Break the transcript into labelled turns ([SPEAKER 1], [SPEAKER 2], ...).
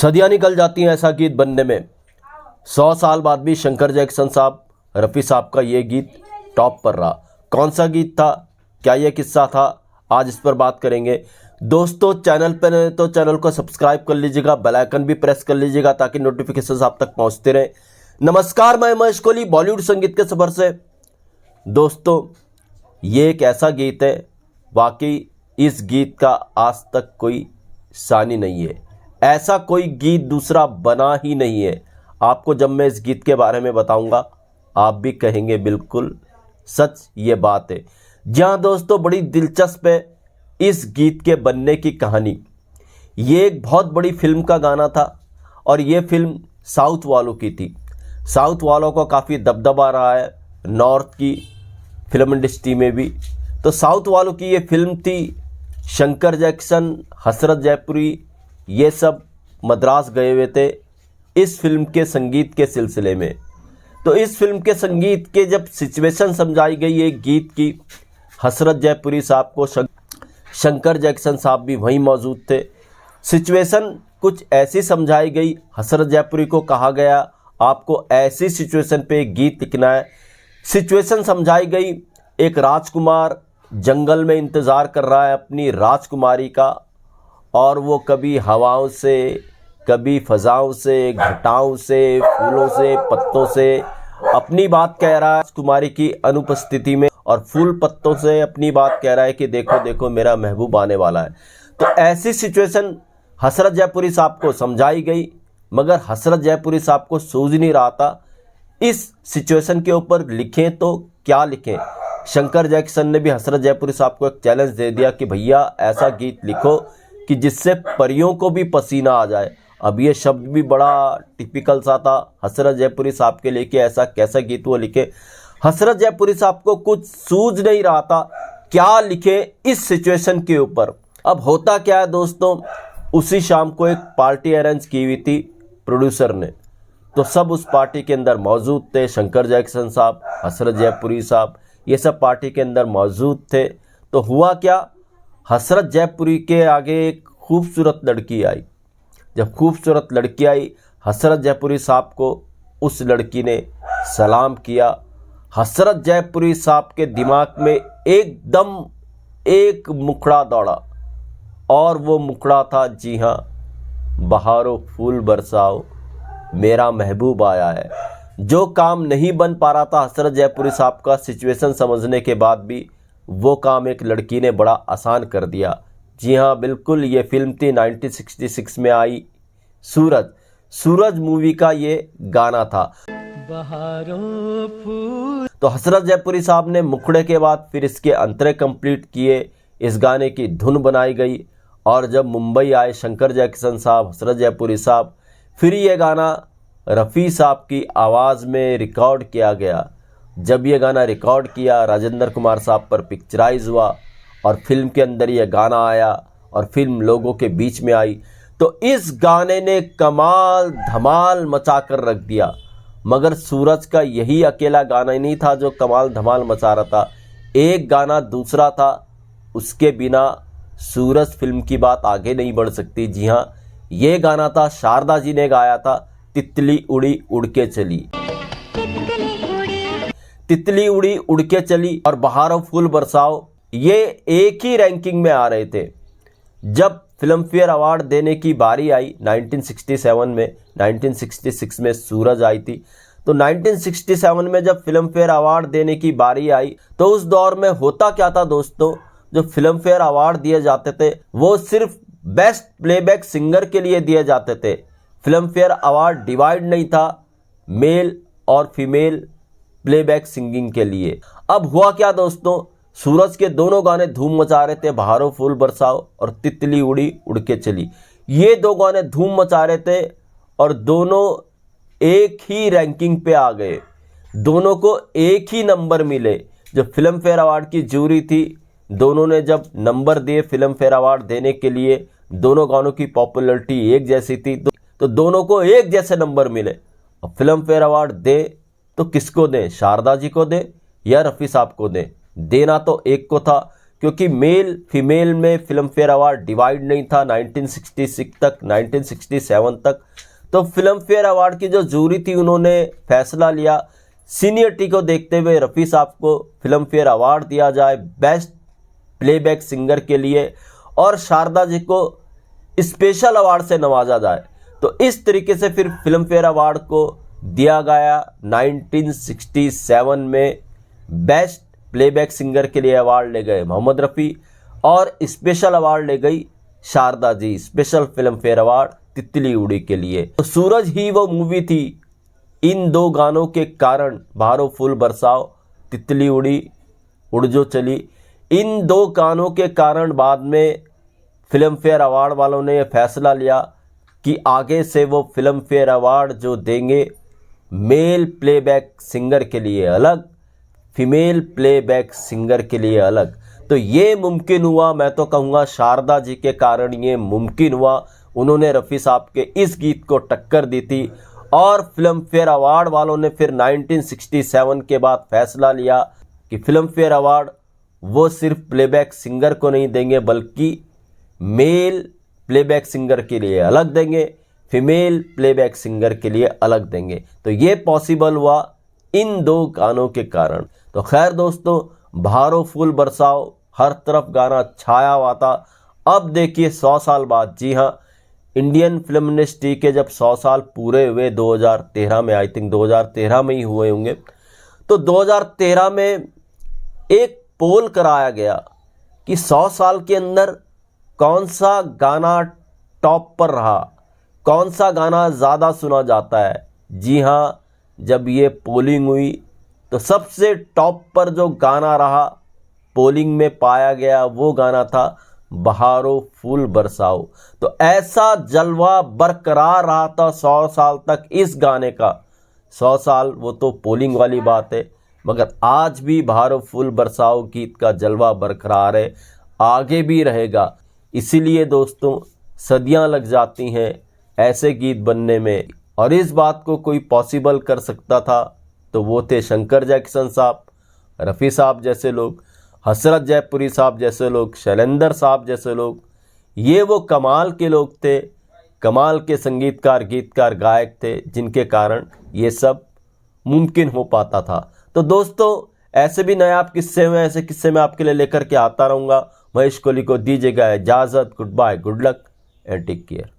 [SPEAKER 1] सदियां निकल जाती हैं ऐसा गीत बनने में। 100 साल बाद भी शंकर जैक्सन साहब, रफ़ी साहब का ये गीत टॉप पर रहा। कौन सा गीत था, क्या ये किस्सा था, आज इस पर बात करेंगे। दोस्तों, चैनल पर नए तो चैनल को सब्सक्राइब कर लीजिएगा, बेल आइकन भी प्रेस कर लीजिएगा ताकि नोटिफिकेशन आप तक पहुंचते रहे। नमस्कार, मैं महेश कोहली, बॉलीवुड संगीत के सफर से। दोस्तों, ये एक ऐसा गीत है, वाकई इस गीत का आज तक कोई सानी नहीं है, ऐसा कोई गीत दूसरा बना ही नहीं है। आपको जब मैं इस गीत के बारे में बताऊंगा, आप भी कहेंगे बिल्कुल सच ये बात है। जहां दोस्तों, बड़ी दिलचस्प है इस गीत के बनने की कहानी। ये एक बहुत बड़ी फिल्म का गाना था और ये फिल्म साउथ वालों की थी। साउथ वालों को काफ़ी दबदबा रहा है नॉर्थ की फिल्म इंडस्ट्री में भी। तो साउथ वालों की ये फिल्म थी। शंकर जैक्सन, हसरत जयपुरी, ये सब मद्रास गए हुए थे इस फिल्म के संगीत के सिलसिले में। तो इस फिल्म के संगीत के जब सिचुएशन समझाई गई एक गीत की, हसरत जयपुरी साहब को शंकर जैक्सन साहब भी वहीं मौजूद थे। सिचुएशन कुछ ऐसी समझाई गई, हसरत जयपुरी को कहा गया आपको ऐसी सिचुएशन पे एक गीत लिखना है। सिचुएशन समझाई गई, एक राजकुमार जंगल में इंतज़ार कर रहा है अपनी राजकुमारी का, और वो कभी हवाओं से, कभी फ़ज़ाओं से, घटाओं से, फूलों से, पत्तों से अपनी बात कह रहा है राजकुमारी की अनुपस्थिति में, और फूल पत्तों से अपनी बात कह रहा है कि देखो देखो मेरा महबूब आने वाला है। तो ऐसी सिचुएशन हसरत जयपुरी साहब को समझाई गई, मगर हसरत जयपुरी साहब को सूझ नहीं रहा था इस सिचुएशन के ऊपर लिखें तो क्या लिखें। शंकर जैक्सन ने भी हसरत जयपुरी साहब को एक चैलेंज दे दिया कि भैया ऐसा गीत लिखो कि जिससे परियों को भी पसीना आ जाए। अब ये शब्द भी बड़ा टिपिकल सा था हसरत जयपुरी साहब के लिए कि ऐसा कैसा गीत वो लिखे। हसरत जयपुरी साहब को कुछ सूझ नहीं रहा था क्या लिखे इस सिचुएशन के ऊपर। अब होता क्या है दोस्तों, उसी शाम को एक पार्टी अरेंज की हुई थी प्रोड्यूसर ने। तो सब उस पार्टी के अंदर मौजूद थे, शंकर जैक्सन साहब, हसरत जयपुरी साहब, ये सब पार्टी के अंदर मौजूद थे। तो हुआ क्या, हसरत जयपुरी के आगे एक खूबसूरत लड़की आई। जब खूबसूरत लड़की आई, हसरत जयपुरी साहब को उस लड़की ने सलाम किया। हसरत जयपुरी साहब के दिमाग में एकदम एक मुखड़ा दौड़ा, और वो मुखड़ा था, जी हाँ, बहारों फूल बरसाओ मेरा महबूब आया है। जो काम नहीं बन पा रहा था हसरत जयपुरी साहब का, सिचुएशन समझने के बाद भी वो काम एक लड़की ने बड़ा आसान कर दिया। जी हाँ, बिल्कुल, ये फिल्म थी 1966 में आई सूरज। सूरज मूवी का ये गाना था। बहारों फूल। तो हसरत जयपुरी साहब ने मुखड़े के बाद फिर इसके अंतरे कंप्लीट किए, इस गाने की धुन बनाई गई, और जब मुंबई आए शंकर जैक्सन साहब, हसरत जयपुरी साहब, फिर ये गाना रफ़ी साहब की आवाज़ में रिकॉर्ड किया गया। जब ये गाना रिकॉर्ड किया, राजेंद्र कुमार साहब पर पिक्चराइज हुआ और फिल्म के अंदर ये गाना आया और फिल्म लोगों के बीच में आई। तो इस गाने ने कमाल धमाल मचा कर रख दिया। मगर सूरज का यही अकेला गाना ही नहीं था जो कमाल धमाल मचा रहा था, एक गाना दूसरा था, उसके बिना सूरज फिल्म की बात आगे नहीं बढ़ सकती। जी हाँ, ये गाना था, शारदा जी ने गाया था, तितली उड़ी उड़ के चली। तितली उड़ी उड़ के चली और बहारों फूल बरसाओ, ये एक ही रैंकिंग में आ रहे थे। जब फिल्म फेयर अवार्ड देने की बारी आई 1967 में, 1966 में सूरज आई थी, तो 1967 में जब फिल्म फेयर अवार्ड देने की बारी आई, तो उस दौर में होता क्या था दोस्तों, जो फिल्म फेयर अवार्ड दिए जाते थे वो सिर्फ बेस्ट प्लेबैक सिंगर के लिए दिए जाते थे। फिल्म फेयर अवार्ड डिवाइड नहीं था मेल और फीमेल प्लेबैक सिंगिंग के लिए। अब हुआ क्या दोस्तों, सूरज के दोनों गाने धूम मचा रहे थे, बहारों फूल बरसाओ और तितली उड़ी उड़ के चली। ये दो गाने धूम मचा रहे थे और दोनों एक ही रैंकिंग पे आ गए, दोनों को एक ही नंबर मिले। जो फिल्म फेयर अवार्ड की जूरी थी, दोनों ने जब नंबर दिए फिल्म फेयर अवार्ड देने के लिए, दोनों गानों की पॉपुलैरिटी एक जैसी थी, तो दोनों को एक जैसे नंबर मिले। अब फिल्म फेयर अवार्ड दे तो किसको दें, शारदा जी को दें या रफ़ी साहब को दें? देना तो एक को था, क्योंकि मेल फीमेल में फिल्म फेयर अवार्ड डिवाइड नहीं था 1966 तक, 1967 तक। तो फिल्म फेयर अवार्ड की जो जूरी थी उन्होंने फैसला लिया सीनियरिटी को देखते हुए रफ़ी साहब को फिल्म फेयर अवार्ड दिया जाए बेस्ट प्लेबैक सिंगर के लिए, और शारदा जी को स्पेशल अवार्ड से नवाजा जाए। तो इस तरीके से फिर फिल्म फेयर अवार्ड को दिया गया 1967 में। बेस्ट प्लेबैक सिंगर के लिए अवार्ड ले गए मोहम्मद रफ़ी, और स्पेशल अवार्ड ले गई Sharda ji, special film fair award तितली उड़ी के लिए। तो सूरज ही वो मूवी थी, इन दो गानों के कारण बहारो फूल बरसाओ, तितली उड़ी, उड़ जो चली, इन दो गानों के कारण बाद में फिल्म फेयर अवार्ड वालों ने यह फैसला लिया कि आगे से वो फिल्म फेयर अवार्ड जो देंगे मेल प्लेबैक सिंगर के लिए अलग, फीमेल प्लेबैक सिंगर के लिए अलग। तो ये मुमकिन हुआ, मैं तो कहूँगा शारदा जी के कारण ये मुमकिन हुआ। उन्होंने रफ़ी साहब के इस गीत को टक्कर दी थी, और फिल्म फेयर अवार्ड वालों ने फिर 1967 के बाद फैसला लिया कि फिल्म फेयर अवार्ड वो सिर्फ प्लेबैक सिंगर को नहीं देंगे बल्कि मेल प्लेबैक सिंगर के लिए अलग देंगे, फीमेल प्लेबैक सिंगर के लिए अलग देंगे। तो ये पॉसिबल हुआ इन दो गानों के कारण। तो खैर दोस्तों, बहारो फूल बरसाओ हर तरफ गाना छाया हुआ था। अब देखिए 100 साल बाद, जी हाँ, इंडियन फिल्म इंडस्ट्री के जब 100 साल पूरे हुए 2013 में, आई थिंक 2013 में ही हुए होंगे, तो 2013 में एक पोल कराया गया कि 100 साल के अंदर कौन सा गाना टॉप पर रहा, कौन सा गाना ज़्यादा सुना जाता है। जी हाँ, जब ये पोलिंग हुई तो सबसे टॉप पर जो गाना रहा पोलिंग में पाया गया वो गाना था बहारो फूल बरसाओ। तो ऐसा जलवा बरकरार रहा था 100 साल तक इस गाने का। 100 साल वो तो पोलिंग वाली बात है, मगर आज भी बहारो फूल बरसाओ गीत का जलवा बरकरार है, आगे भी रहेगा। इसीलिए दोस्तों, सदियां लग जाती हैं ऐसे गीत बनने में, और इस बात को कोई पॉसिबल कर सकता था तो वो थे शंकर जैक्सन साहब, रफ़ी साहब जैसे लोग, हसरत जयपुरी साहब जैसे लोग, शैलेंद्र साहब जैसे लोग। ये वो कमाल के लोग थे, कमाल के संगीतकार, गीतकार, गायक थे, जिनके कारण ये सब मुमकिन हो पाता था। तो दोस्तों, ऐसे भी नए आप किस्से में, ऐसे किस्से मैं आपके लिए लेकर के आता रहूँगा। महेश कोहली को दीजिएगा इजाज़त। Goodbye, good luck and take care.